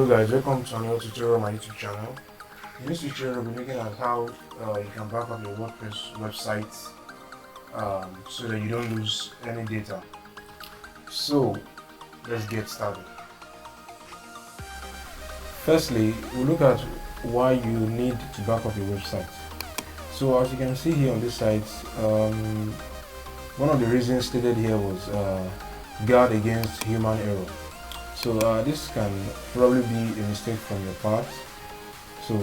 guys, welcome to another tutorial on my YouTube channel. In this tutorial, we'll be looking at how you can back up your WordPress website so that you don't lose any data. So let's get started. Firstly, we'll look at why you need to back up your website. So as you can see here on this site, one of the reasons stated here was guard against human error. So this can probably be a mistake from your part. So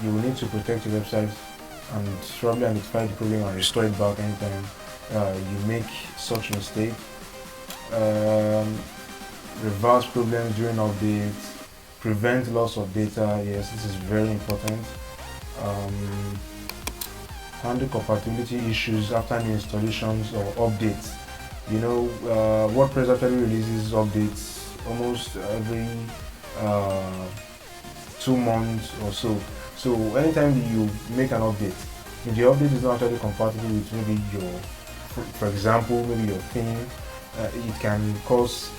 you will need to protect your website and probably identify the problem and restore it back anytime you make such mistake. Reverse problems during updates, prevent loss of data. Yes, this is very important. Handle compatibility issues after new installations or updates. You know, WordPress actually releases updates almost every 2 months or so. So anytime you make an update, if the update is not actually compatible with maybe your, for example, maybe your theme, it can cause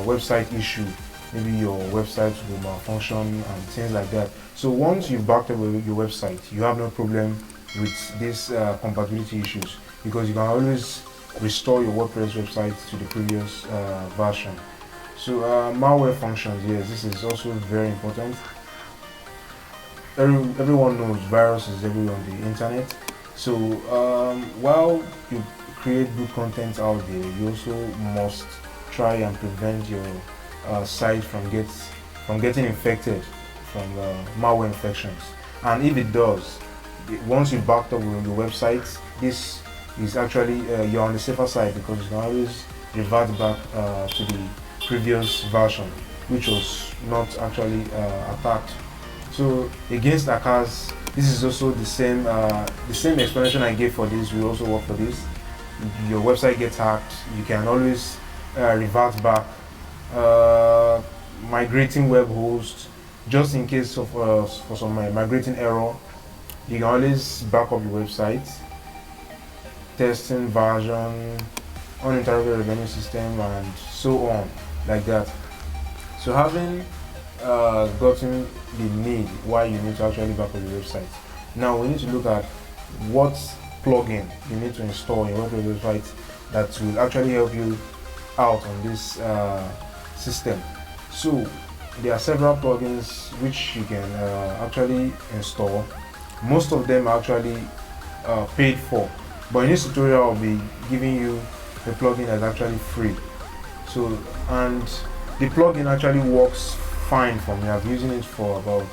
website issue. Maybe your website will malfunction and things like that. So once you've backed up your website, you have no problem with these compatibility issues, because you can always restore your WordPress website to the previous version. So malware functions, yes, this is also very important. Everyone knows viruses everywhere on the internet. So while you create good content out there, you also must try and prevent your site from getting infected from malware infections. And if it does, once you backed up your website, this is actually you're on the safer side, because you can always revert back to the previous version, which was not actually attacked. So against hackers, this is also the same explanation I gave for this will also work for this. If your website gets hacked, you can always revert back, migrating web host, just in case of for some migrating error. You can always back up your website, testing version, uninterrupted revenue system, and so on, like that. So having gotten the need why you need to actually back up your website, now we need to look at what plugin you need to install in your website that will actually help you out on this system. So there are several plugins which you can actually install. Most of them are actually paid for, but in this tutorial I'll be giving you a plugin that's actually free. So, and the plugin actually works fine for me. I've been using it for about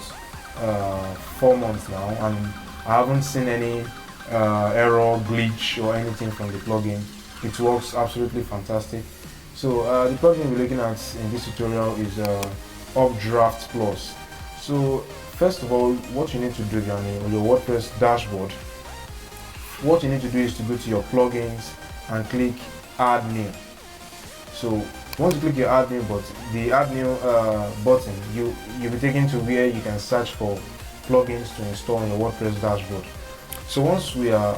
4 months now, and I haven't seen any error, glitch, or anything from the plugin. It works absolutely fantastic. So the plugin we're looking at in this tutorial is updraftplus. So first of all, what you need to do on your WordPress dashboard, what you need to do is to go to your plugins and click add new. So once you click your add new button, you'll be taken to where you can search for plugins to install on your WordPress dashboard. So once we are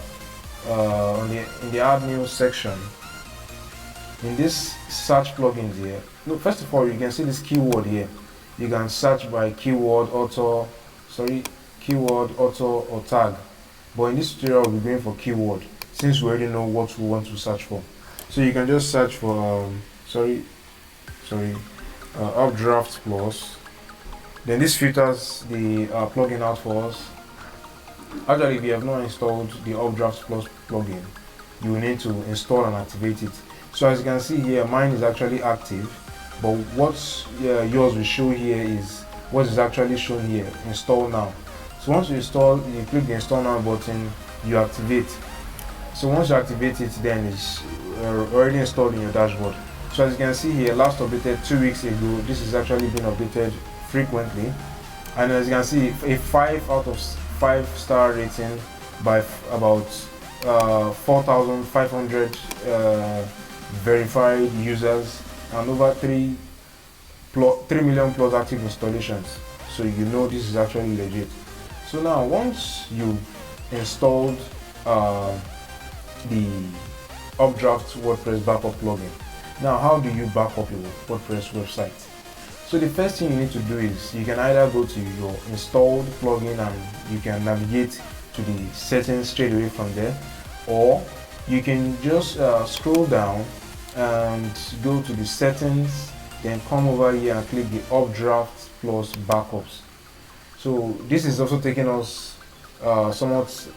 in the add new section, in this search plugins here, look, first of all, you can see this keyword here. You can search by keyword, author, or tag. But in this tutorial, we'll be going for keyword, since we already know what we want to search for. So you can just search for updraftplus. Then this filters the plugin out for us. Actually, if you have not installed the updraftplus plugin, you will need to install and activate it. So as you can see here, mine is actually active, but what's yours will show here is what is actually shown here, install now. So once you install, you click the install now button, you activate. So once you activate it, then it's already installed in your dashboard. So as you can see here, last updated 2 weeks ago. This is actually been updated frequently, and as you can see, a 5 out of 5 star rating by about 4,500 verified users, and over 3 million plus active installations. So you know this is actually legit. So now once you've installed the updraft WordPress backup plugin, now how do you back up your WordPress website? So the first thing you need to do is you can either go to your installed plugin and you can navigate to the settings straight away from there, or you can just scroll down and go to the settings, then come over here and click the updraft plus backups. So this is also taking us somewhat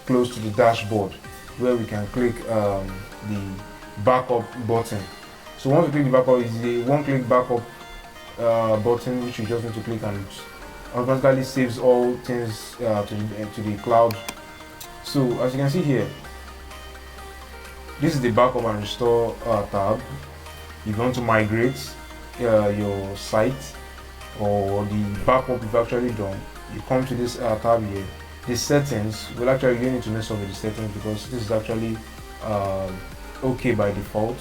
close to the dashboard where we can click the backup button. So once we click the backup, is the one-click backup button, which you just need to click, and automatically saves all things to the cloud. So as you can see here, this is the backup and restore tab. If you want to migrate your site or the backup you've actually done, you come to this tab here. The settings will actually, you need to mess up with the settings because this is actually okay by default.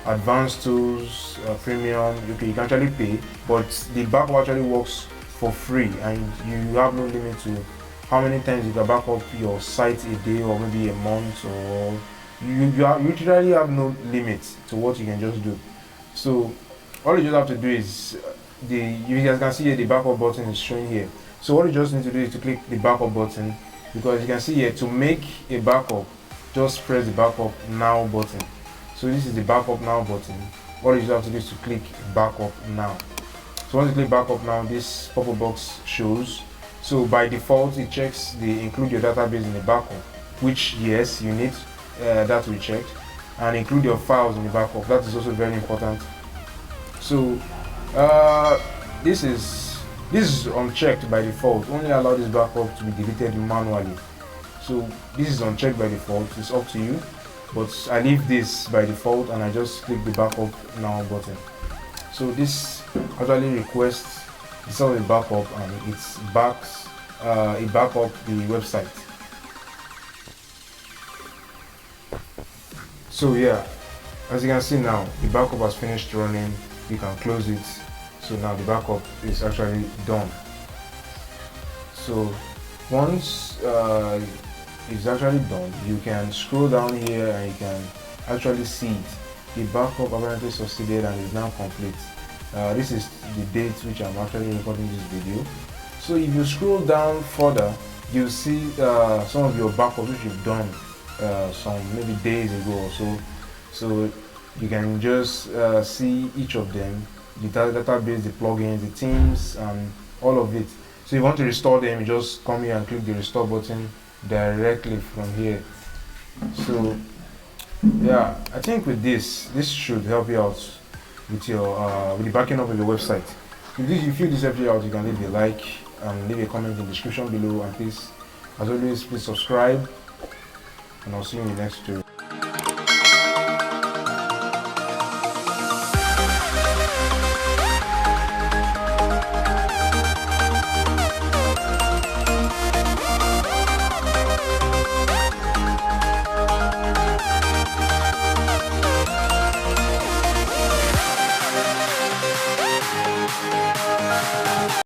Advanced tools, premium, okay, you can actually pay, but the backup actually works for free and you have no limit to how many times you can back up your site a day or maybe a month, or you literally have no limit to what you can just do. So all you just have to do is you guys can see here the backup button is showing here. So what you just need to do is to click the backup button, because you can see here to make a backup, just press the backup now button. So this is the backup now button. All you just have to do is to click backup now. So once you click backup now, this pop-up box shows. So by default it checks the include your database in the backup, which yes, you need that to be checked, and include your files in the backup. That is also very important. So this is unchecked by default. Only allow this backup to be deleted manually. So this is unchecked by default. It's up to you, but I leave this by default and I just click the backup now button. So this actually requests the backup and it backs up the website. So yeah, as you can see now, the backup has finished running. You can close it. So now the backup is actually done. So once it's actually done, you can scroll down here and you can actually see it. The backup apparently succeeded and is now complete. This is the date which I'm actually recording this video. So if you scroll down further, you'll see some of your backups which you've done some maybe days ago or so. So you can just see each of them, the database, the plugins, the themes, and all of it. So if you want to restore them, you just come here and click the restore button directly from here. So yeah, I think with this should help you out with your with the backing up of your website. If you feel this helped you out, you can leave a like and leave a comment in the description below, and please, as always, please subscribe, and I'll see you in the next tutorial.